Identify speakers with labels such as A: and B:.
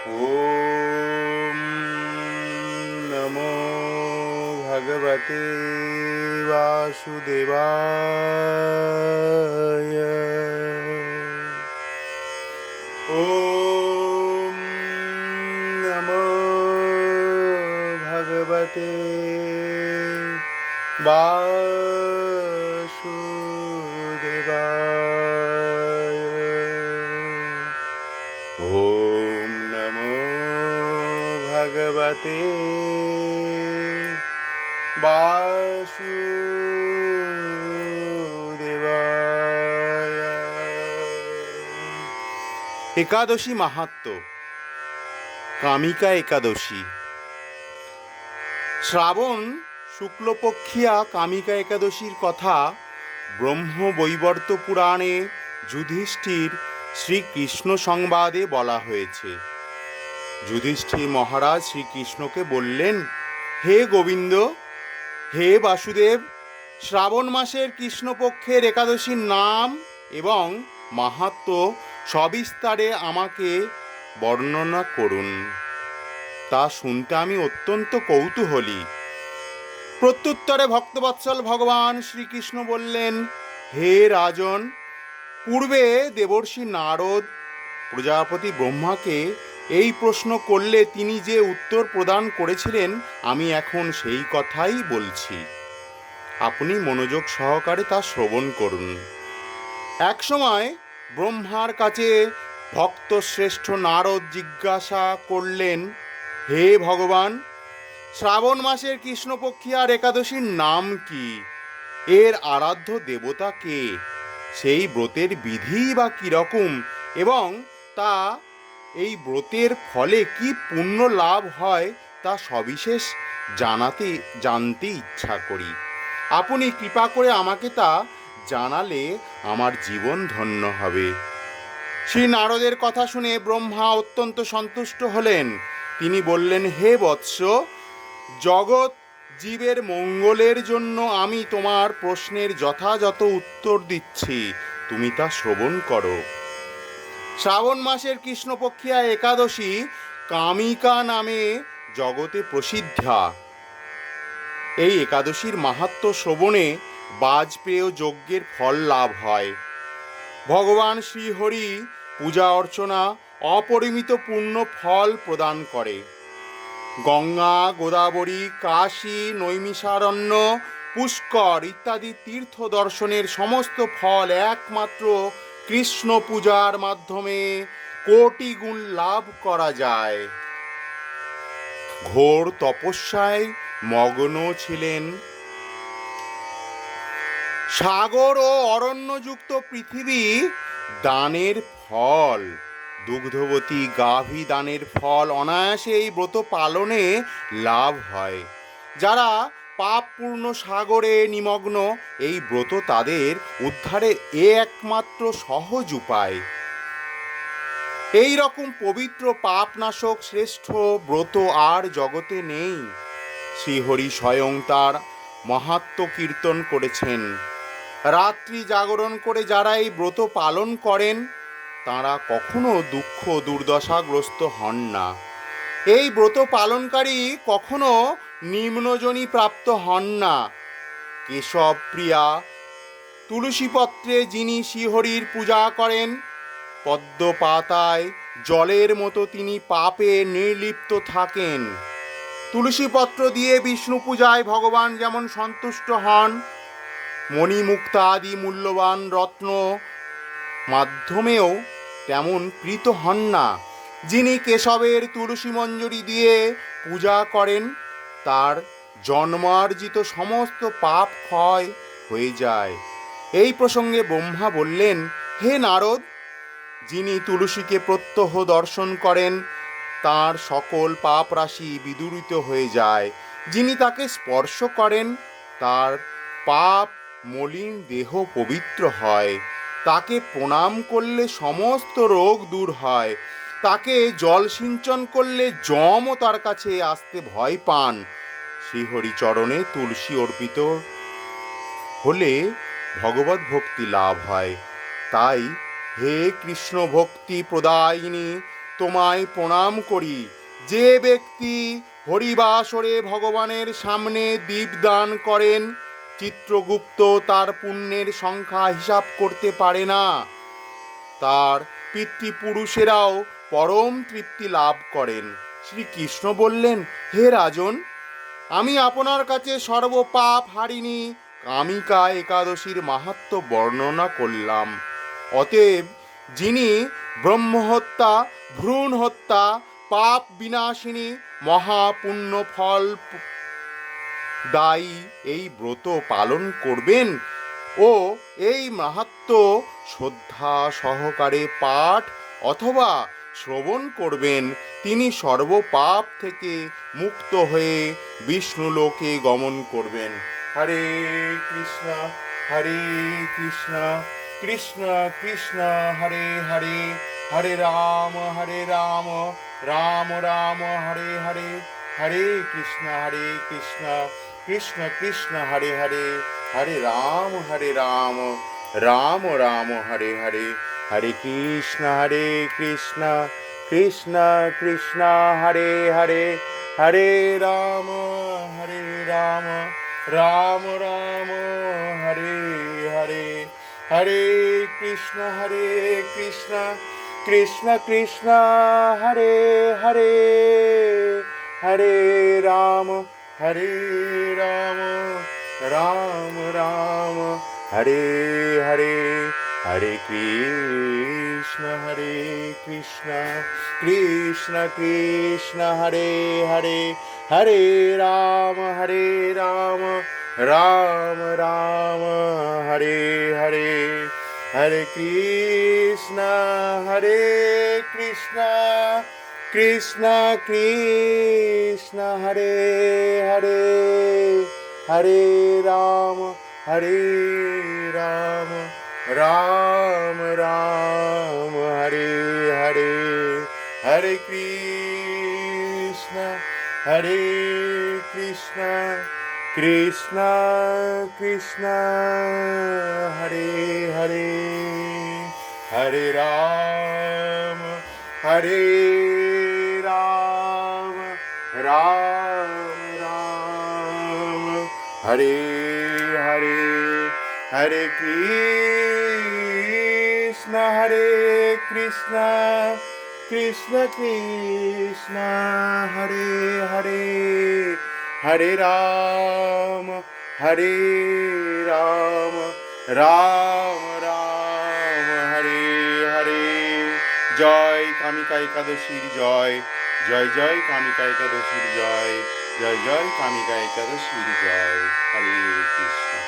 A: ॐ नमो भगवते वासुदेवाय। ॐ नमो भगवते वासुदेवाय। ॐ नमो भगवते वासुदेवाय। একাদশী মাহাত্ম্য। কামিকা একাদশী। শ্রাবণ শুক্লপক্ষিয়া কামিকা একাদশীর কথা ব্রহ্মবৈবর্ত পুরাণে যুধিষ্ঠির শ্রীকৃষ্ণ সংবাদে বলা হয়েছে। যুধিষ্ঠির মহারাজ শ্রীকৃষ্ণকে বললেন, হে গোবিন্দ, হে বাসুদেব, শ্রাবণ মাসের কৃষ্ণপক্ষের একাদশীর নাম এবং মাহাত্ম্য সবিস্তারে আমাকে বর্ণনা করুন। তা শুনতে আমি অত্যন্ত কৌতূহলী। প্রত্যুত্তরে ভক্তবৎসল ভগবান শ্রীকৃষ্ণ বললেন, হে রাজন, পূর্বে দেবর্ষি নারদ প্রজাপতি ব্রহ্মাকে এই প্রশ্ন করলে তিনি যে উত্তর প্রদান করেছিলেন, আমি এখন সেই কথাই বলছি। আপনি মনোযোগ সহকারে তা শ্রবণ করুন। এক সময় ব্রহ্মার কাছে ভক্তশ্রেষ্ঠ নারদ জিজ্ঞাসা করলেন, হে ভগবান, শ্রাবণ মাসের কৃষ্ণপক্ষিয়ার একাদশীর নাম কি? এর আরাধ্য দেবতা কে? সেই ব্রতের বিধি বা কিরকম, এবং তা এই ব্রতের ফলে কি পুণ্য লাভ হয় তা সবিশেষ জানতে ইচ্ছা করি। আপনি কৃপা করে আমাকে তা জানালে আমার জীবন ধন্য হবে। শ্রী নারদের কথা শুনে ব্রহ্মা অত্যন্ত সন্তুষ্ট হলেন। তিনি বললেন, হে বৎস, জগৎ জীবের মঙ্গলের জন্য আমি তোমার প্রশ্নের যথাযথ উত্তর দিচ্ছি, তুমি তা শ্রবণ করো। শ্রাবণ মাসের কৃষ্ণপক্ষিয়া একাদশী কামিকা নামে জগতে প্রসিদ্ধা। এই একাদশীর মাহাত্ম্য শ্রবণে বাজপেয় যজ্ঞের ফল লাভ হয়। ভগবান শ্রীহরি পূজা অর্চনা অপরিমিত পূর্ণ ফল প্রদান করে। গঙ্গা, গোদাবরী, কাশী, নৈমিষারণ্য, পুষ্কর ইত্যাদি তীর্থ দর্শনের সমস্ত ফল একমাত্র কৃষ্ণ পূজার মাধ্যমে কোটি গুণ লাভ করা যায়। ঘোর তপস্যায় মগ্ন ছিলেন। সাগর ও অরণ্যযুক্ত পৃথিবী দানের ফল, দুগ্ধবতী গাভী দানের ফল অনায়াসে এই ব্রত পালনে লাভ হয়। যারা পাপপূর্ণ সাগরে নিমগ্ন, এই ব্রত তাদের উদ্ধারের একমাত্র সহজ উপায়। এই রকম পবিত্র পাপনাশক শ্রেষ্ঠ ব্রত আর জগতে নেই। শ্রীহরি স্বয়ং তার মাহাত্ম্য কীর্তন করেছেন। রাত্রি জাগরণ করে যারা এই ব্রত পালন করেন, তাঁরা কখনো দুঃখ দুর্দশাগ্রস্ত হন না। এই ব্রত পালনকারী কখনো নিম্নজনী প্রাপ্ত হন না। কেশব প্রিয়া তুলসীপত্রে যিনি শ্রীহরির পূজা করেন, পদ্ম পাতায় জলের মতো তিনি পাপে নির্লিপ্ত থাকেন। তুলসীপত্র দিয়ে বিষ্ণু পূজায় ভগবান যেমন সন্তুষ্ট হন, মণিমুক্তা আদি মূল্যবান রত্ন মাধ্যমেও তেমন প্রীত হন না। যিনি কেশবের তুলসী মঞ্জরি দিয়ে পূজা করেন, তার জন্মার্জিত সমস্ত পাপ ক্ষয় হয়ে যায়। এই প্রসঙ্গে ব্রহ্মা বললেন, হে নারদ, যিনি তুলসীকে প্রত্যহ দর্শন করেন, তার সকল পাপ রাশি বিদূরিত হয়ে যায়। যিনি তাকে স্পর্শ করেন, তার পাপ মলিন দেহ পবিত্র হয়। তাকে প্রণাম করলে সমস্ত রোগ দূর হয়। তাকে জল সিঞ্চন করলে যমও তার কাছে আসতে ভয় পান। শ্রীহরি চরণে তুলসী অর্পিত হলে ভগবত ভক্তি লাভ হয়। তাই হে কৃষ্ণ ভক্তি প্রদায়িনী, তোমায় প্রণাম করি। যে ব্যক্তি হরিবাসরে ভগবানের সামনে দীপদান করেন, চিত্রগুপ্ত তার পুণ্যের সংখ্যা হিসাব করতে পারে না। তার পিতৃপুরুষেরাও পরম তৃপ্তি লাভ করেন। শ্রীকৃষ্ণ বললেন, হে রাজন, আমি আপনার কাছে সর্বপাপ হারিনি কামিকা একাদশীর মাহাত্ম্য বর্ণনা করলাম। অতএব যিনি ব্রহ্মহত্যা, ভ্রূণ হত্যা, পাপ বিনাশিনী, মহাপুণ্য ফল দায়ী এই ব্রত পালন করবেন ও এই মাহাত্ম্য শ্রদ্ধা সহকারে পাঠ অথবা শ্রবণ করবেন, তিনি সর্বপাপ থেকে মুক্ত হয়ে বিষ্ণুলোকে গমন করবেন। হরে কৃষ্ণ হরে কৃষ্ণ কৃষ্ণ কৃষ্ণ হরে হরে, হরে রাম রাম রাম হরে হরে, হরে কৃষ্ণ কৃষ্ণ কৃষ্ণ হরে হরে, হরে রাম রাম রাম হরে হরে, হরে কৃষ্ণ কৃষ্ণ কৃষ্ণ হরে হরে, হরে রাম রাম রাম হরে হরে, হরে কৃষ্ণ কৃষ্ণ কৃষ্ণ হরে হরে, হরে রাম রাম রাম হরে হরে, হরে কৃষ্ণ কৃষ্ণ কৃষ্ণ হরে হরে, হরে রাম রাম রাম হরে হরে, হরে কৃষ্ণ কৃষ্ণ কৃষ্ণ হরে হরে, হরে রাম রাম রাম হরে হরে, হরে কৃষ্ণ কৃষ্ণ কৃষ্ণ হরে হরে, হরে রাম রাম রাম হরে হরে, হরে কৃষ্ণ কৃষ্ণ কৃষ্ণ হরে হরে, হরে রাম রাম রাম হরে হরে। জয় কামিকা একাদশীর জয়, জয় জয় কামিকা একাদশীর জয়, জয় জয় কামিকা একাদশীর জয়। হরে কৃষ্ণ।